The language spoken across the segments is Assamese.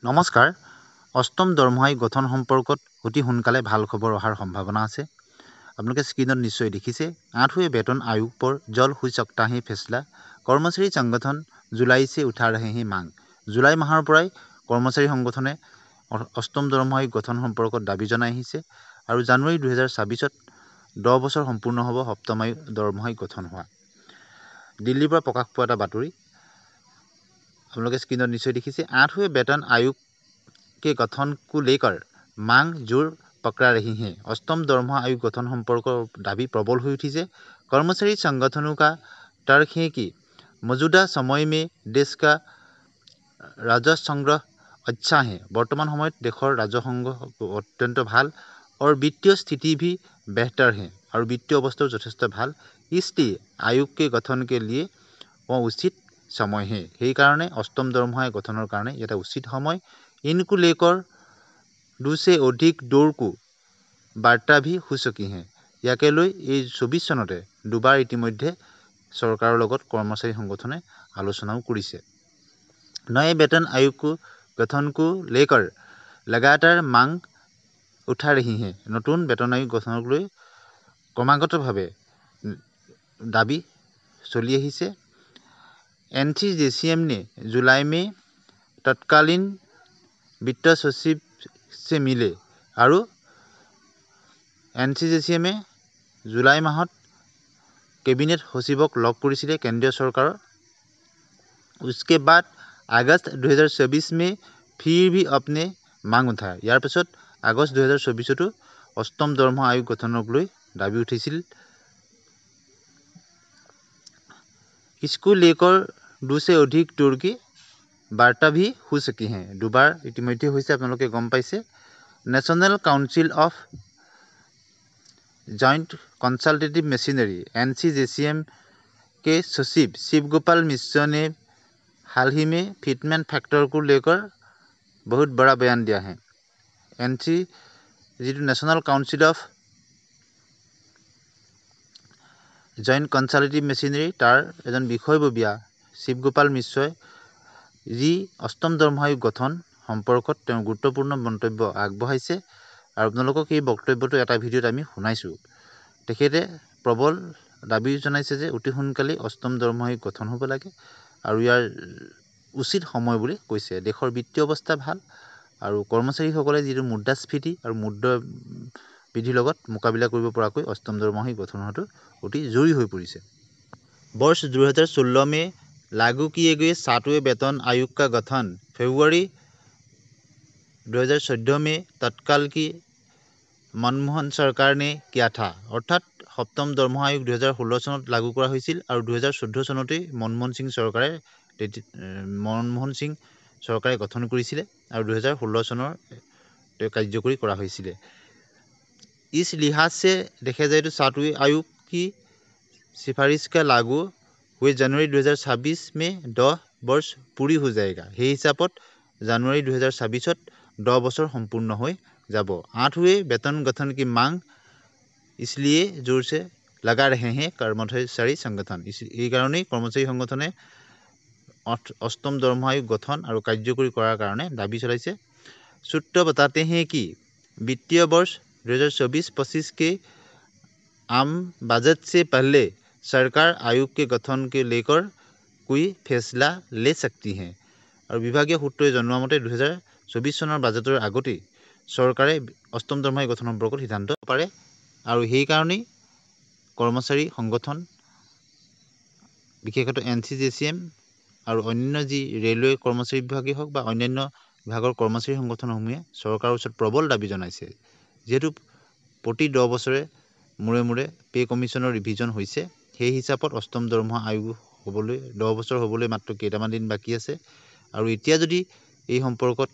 নমস্কাৰ। অষ্টম দৰমহা আয়োগ গঠন সম্পৰ্কত অতি সোনকালে ভাল খবৰ অহাৰ সম্ভাৱনা আছে। আপোনালোকে স্ক্ৰীনত নিশ্চয় দেখিছে। 8वें वेतन आयोग पर जल्द हो सकता है फैसला। কৰ্মচাৰী সংগঠন জুলাই से उठा रहे हैं मांग। জুলাই মাহৰ পৰাই কৰ্মচাৰী সংগঠনে অষ্টম দৰমহা আয়োগ গঠন সম্পৰ্কত দাবী জনাই আহিছে আৰু জানুৱাৰী 2026ত 10 বছৰ সম্পূৰ্ণ হ'ব সপ্তম দৰমহা আয়োগ গঠন হোৱা। দিল্লীৰ পৰা প্ৰকাশ পোৱা এটা বাতৰি আপোনালোকে स्क्रीनत निश्चय देखिए। 8वें वेतन आयोग के गठन को लेकर मांग जोर पकड़ा रही है। अष्टम दरमहा आयोग गठन संपर्क दाबी प्रबल हो उठी से कर्मचारी संगठनों का तर्क है कि मौजूदा समय में देश का राजस्व संग्रह अच्छा है। वर्तमान समय देशर राजस्व संग्रह अत्यंत भाल और वित्तीय स्थिति भी बेहतर है और वित्तीय अवस्था यथेष्ट भाल, इसलिए आयोग के गठन के लिए वह उचित समय है। সেই কাৰণে অষ্টম দৰমহা গঠনৰ কাৰণে এটা উচিত সময়। इनको लेकर 2 से अधिक दौर को বাৰ্তা भी हो सकी है। ইয়াকে লৈ এই 24 চনতে দুবাৰ ইতিমধ্যে চৰকাৰৰ লগত কৰ্মচাৰী সংগঠনে আলোচনাও কৰিছে। नए वेतन आयोग को गठन को लेकर लगातार मांग उठा रही है। नতুন वेतन आयोग गठनক লৈ ক্ৰমাগতভাৱে দাবী চলি আহিছে। NCJCM ने जुलाई में तत्कालीन वित्त सचिव से मिले और NCJCM जुलाई माहत कैबिनेट सचिवक लग करिছিলে केंद्रीय सरकार। उसके बाद अगस्त 2024 में फिर भी अपने मांग उठाया। यार पाছত আগষ্ট 2024 অষ্টম দৰমহা আয়োগ গঠনক লৈ দাবী উঠিছিল। इसको लेकर 2 से अधिक दौर की वार्ता भी हो सकी हैं। দুবাৰ ইতিমধ্যে হৈছে, আপোনালোকে গম পাইছে। National council of joint consultative machinery NCJCM के सचिव शिव गोपाल मिश्र ने हाल ही में फिटमेंट फैक्टर को लेकर बहुत बड़ा बयान दिया है। National council of joint consultative machinery तार एजन বিষয়ববীয়া শিৱগোপাল মিশ্ৰই যি অষ্টম দৰমহা আয়োগ গঠন সম্পৰ্কত তেওঁ গুৰুত্বপূৰ্ণ মন্তব্য আগবঢ়াইছে আৰু আপোনালোকক এই বক্তব্যটো এটা ভিডিঅ'ত আমি শুনাইছোঁ। তেখেতে প্ৰবল দাবী জনাইছে যে অতি সোনকালে অষ্টম দৰমহা আয়োগ গঠন হ'ব লাগে আৰু ইয়াৰ উচিত সময় বুলি কৈছে। দেশৰ বিত্তীয় অৱস্থা ভাল আৰু কৰ্মচাৰীসকলে যিটো মুদ্ৰাস্ফীতি আৰু মুদ্ৰাবৃদ্ধিৰ লগত মোকাবিলা কৰিব পৰাকৈ অষ্টম দৰমহা আয়োগ গঠন হোৱাটো অতি জৰুৰী হৈ পৰিছে। वर्ष 2016 में लागू किए गए 7वें वेतन आयोग का गठन फरवरी 2014 में तत्काल की मनमोहन सरकार ने किया था। अर्थात सप्तम दरमहा आयोग 2016 চনত लागू কৰা হৈছিল আৰু 2014 চনতে মনমোহন সিং চৰকাৰে গঠন কৰিছিলে আৰু 2016 চনৰ কাৰ্যকৰী কৰা হৈছিলে। इस लिहाज से देखा जाए तो 7वें आयोग की सिफारिश का लागू हुए जनवरी 2026 में 10 वर्ष पूरी हो जाएगा। সেই হিচাপত জানুৱাৰী 2026ত 10 বছৰ সম্পূৰ্ণ হৈ যাব। 8वें वेतन गठन की मांग इसलिए जोर से लगा रहे हैं कर्मचारी संगठन। এই কাৰণেই কৰ্মচাৰী সংগঠনে অষ্টম দৰমহা আয়োগ গঠন আৰু কাৰ্যকৰী কৰাৰ কাৰণে দাবী চলাইছে। सूत्र बताते हैं कि वित्तीय वर्ष 2024-25 के आम बजट से पहले सरकार आयोग के गठन के लेकर कोई फैसला ले सकती है। और विभागीय सूत्रे जনোৱা মতে 2024 চনৰ বাজেটৰ আগতেই চৰকাৰে অষ্টম দৰমহা আয়োগ গঠন সম্পৰ্কত সিদ্ধান্ত পাৰে আৰু সেই কাৰণেই কৰ্মচাৰী সংগঠন বিশেষত NCJCM আৰু অন্যান্য যি ৰেলৱে কৰ্মচাৰী বিভাগেই হওক বা অন্যান্য বিভাগৰ কৰ্মচাৰী সংগঠনসমূহে চৰকাৰৰ ওচৰত প্ৰবল দাবী জনাইছে। যিহেতু প্ৰতি 10 বছৰে মূৰে মূৰে পে কমিশ্যনৰ ৰিভিজন হৈছে, সেই হিচাপত অষ্টম দৰমহা আয়োগ হ'বলৈ 10 বছৰ হ'বলৈ মাত্ৰ কেইটামান দিন বাকী আছে আৰু এতিয়া যদি এই সম্পৰ্কত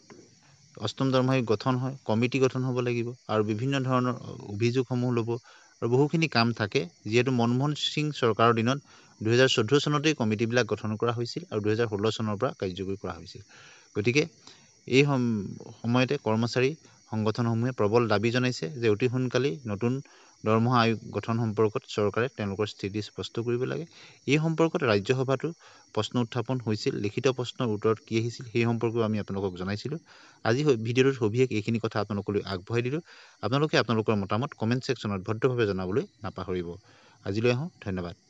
অষ্টম দৰমহা আয়োগ গঠন হয়, কমিটি গঠন হ'ব লাগিব আৰু বিভিন্ন ধৰণৰ অভিযোগসমূহ ল'ব আৰু বহুখিনি কাম থাকে। যিহেতু মনমোহন সিং চৰকাৰৰ দিনত 2014 চনতেই কমিটিবিলাক গঠন কৰা হৈছিল আৰু 2016 চনৰ পৰা কাৰ্যকৰী কৰা হৈছিল। গতিকে এই সময়তে কৰ্মচাৰী সংগঠনসমূহে প্ৰবল দাবী জনাইছে যে অতি সোনকালেই নতুন দৰমহা আয়োগ গঠন সম্পৰ্কত চৰকাৰে তেওঁলোকৰ স্থিতি স্পষ্ট কৰিব লাগে। এই সম্পৰ্কত ৰাজ্যসভাতো প্ৰশ্ন উত্থাপন হৈছিল। লিখিত প্ৰশ্নৰ উত্তৰত কি আহিছিল সেই সম্পৰ্কেও আমি আপোনালোকক জনাইছিলোঁ। আজি ভিডিঅ'টোত সবিশেষ এইখিনি কথা আপোনালোকলৈ আগবঢ়াই দিলোঁ। আপোনালোকে আপোনালোকৰ মতামত কমেণ্ট ছেকশ্যনত ভদ্ৰভাৱে জনাবলৈ নাপাহৰিব। আজিলৈ আহোঁ, ধন্যবাদ।